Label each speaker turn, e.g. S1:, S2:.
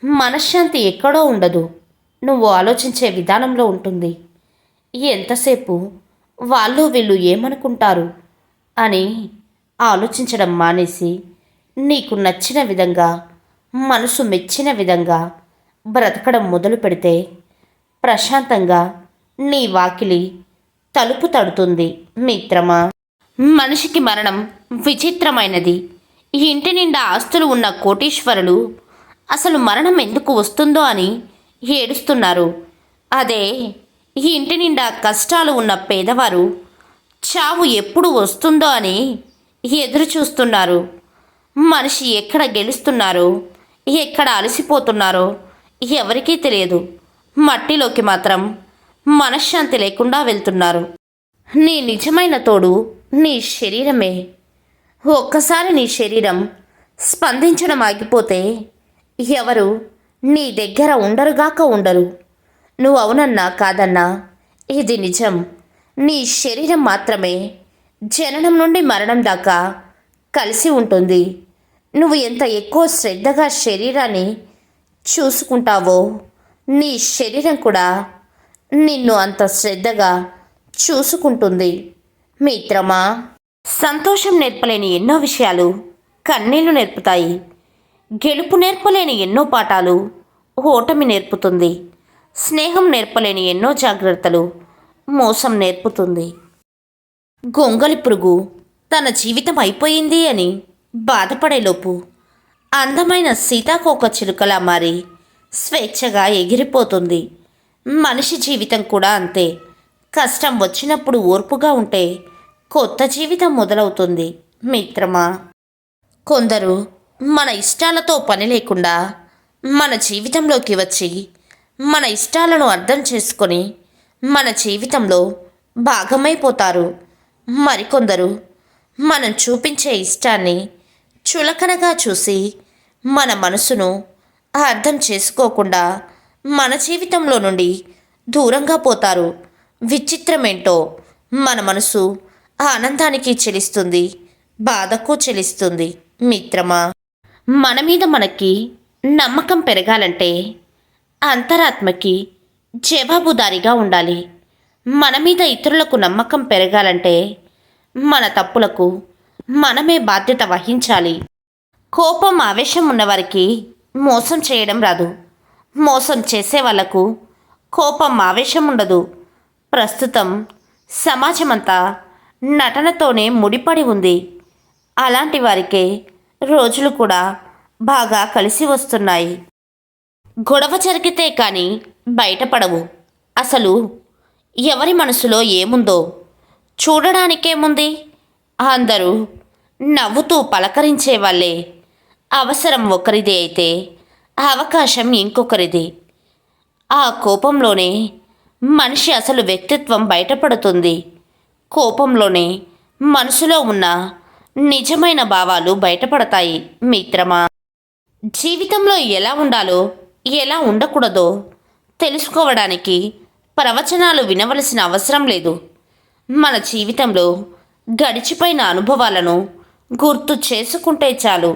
S1: మనశ్శాంతి ఎక్కడో ఉండదు, నువ్వు ఆలోచించే విధానంలో ఉంటుంది. ఎంతసేపు వాళ్ళు వీళ్ళు ఏమనుకుంటారు అని ఆలోచించడం మానేసి నీకు నచ్చిన విధంగా, మనసు మెచ్చిన విధంగా బ్రతకడం మొదలు పెడితే ప్రశాంతంగా నీ వాకిలి తలుపు తడుతుంది మిత్రమా. మనిషికి మరణం విచిత్రమైనది. ఇంటి నిండా ఆస్తులు ఉన్న కోటీశ్వరులు అసలు మరణం ఎందుకు వస్తుందో అని ఏడుస్తున్నారు. అదే ఇంటి నిండా కష్టాలు ఉన్న పేదవారు చావు ఎప్పుడు వస్తుందో అని ఎదురు చూస్తున్నారు. మనిషి ఎక్కడ గెలుస్తున్నారో, ఎక్కడ అలసిపోతున్నారో ఎవరికీ తెలియదు. మట్టిలోకి మాత్రం మనశ్శాంతి లేకుండా వెళ్తున్నారు. నీ నిజమైన తోడు నీ శరీరమే. ఒక్కసారి నీ శరీరం స్పందించడం ఆగిపోతే ఎవరు నీ దగ్గర ఉండరుగాక ఉండరు. నువ్వు అవునన్నా కాదన్నా ఇది నిజం. నీ శరీరం మాత్రమే జననం నుండి మరణం దాకా కలిసి ఉంటుంది. నువ్వు ఎంత ఎక్కువ శ్రద్ధగా శరీరాన్ని చూసుకుంటావో నీ శరీరం కూడా నిన్ను అంత శ్రద్ధగా చూసుకుంటుంది మిత్రమా. సంతోషం నేర్పలేని ఎన్నో విషయాలు కన్నీళ్లు నేర్పుతాయి. గెలుపు నేర్పలేని ఎన్నో పాఠాలు ఓటమి నేర్పుతుంది. స్నేహం నేర్పలేని ఎన్నో జాగ్రత్తలు మోసం నేర్పుతుంది. గొంగలి పురుగు తన జీవితం అయిపోయింది అని బాధపడేలోపు అందమైన సీతాకోక చిలుకలా మారి స్వేచ్ఛగా ఎగిరిపోతుంది. మనిషి జీవితం కూడా అంతే. కష్టం వచ్చినప్పుడు ఓర్పుగా ఉంటే కొత్త జీవితం మొదలవుతుంది మిత్రమా. కొందరు మన ఇష్టాలతో పని లేకుండా మన జీవితంలోకి వచ్చి మన ఇష్టాలను అర్థం చేసుకొని మన జీవితంలో భాగమైపోతారు. మరికొందరు మనం చూపించే ఇష్టాన్ని చులకనగా చూసి మన మనసును అర్థం చేసుకోకుండా మన జీవితంలో నుండి దూరంగా పోతారు. విచిత్రమేంటో, మన మనసు ఆనందానికి చెలిస్తుంది, బాధకు చెలిస్తుంది మిత్రమా. మన మీద మనకి నమ్మకం పెరగాలంటే అంతరాత్మకి జవాబుదారీగా ఉండాలి. మన మీద ఇతరులకు నమ్మకం పెరగాలంటే మన తప్పులకు మనమే బాధ్యత వహించాలి. కోపం ఆవేశం ఉన్నవారికి మోసం చేయడం రాదు. మోసం చేసే వాళ్లకు కోపం ఆవేశం ఉండదు. ప్రస్తుతం సమాజమంతా నటనతోనే ముడిపడి ఉంది. అలాంటి వారికే రోజులు కూడా బాగా కలిసి వస్తున్నాయి. గొడవ జరిగితే కానీ బయటపడవు. అసలు ఎవరి మనసులో ఏముందో చూడడానికేముంది? అందరూ నవ్వుతూ పలకరించే వాళ్ళే. అవసరం ఒకరిది అయితే అవకాశం ఇంకొకరిది. ఆ కోపంలోనే మనిషి అసలు వ్యక్తిత్వం బయటపడుతుంది. కోపంలోనే మనసులో ఉన్న నిజమైన భావాలు బయటపడతాయి మిత్రమా. జీవితంలో ఎలా ఉండాలో, ఎలా ఉండకూడదో తెలుసుకోవడానికి ప్రవచనాలు వినవలసిన అవసరం లేదు. మన జీవితంలో గడిచిపోయిన అనుభవాలను గుర్తు చేసుకుంటే చాలు.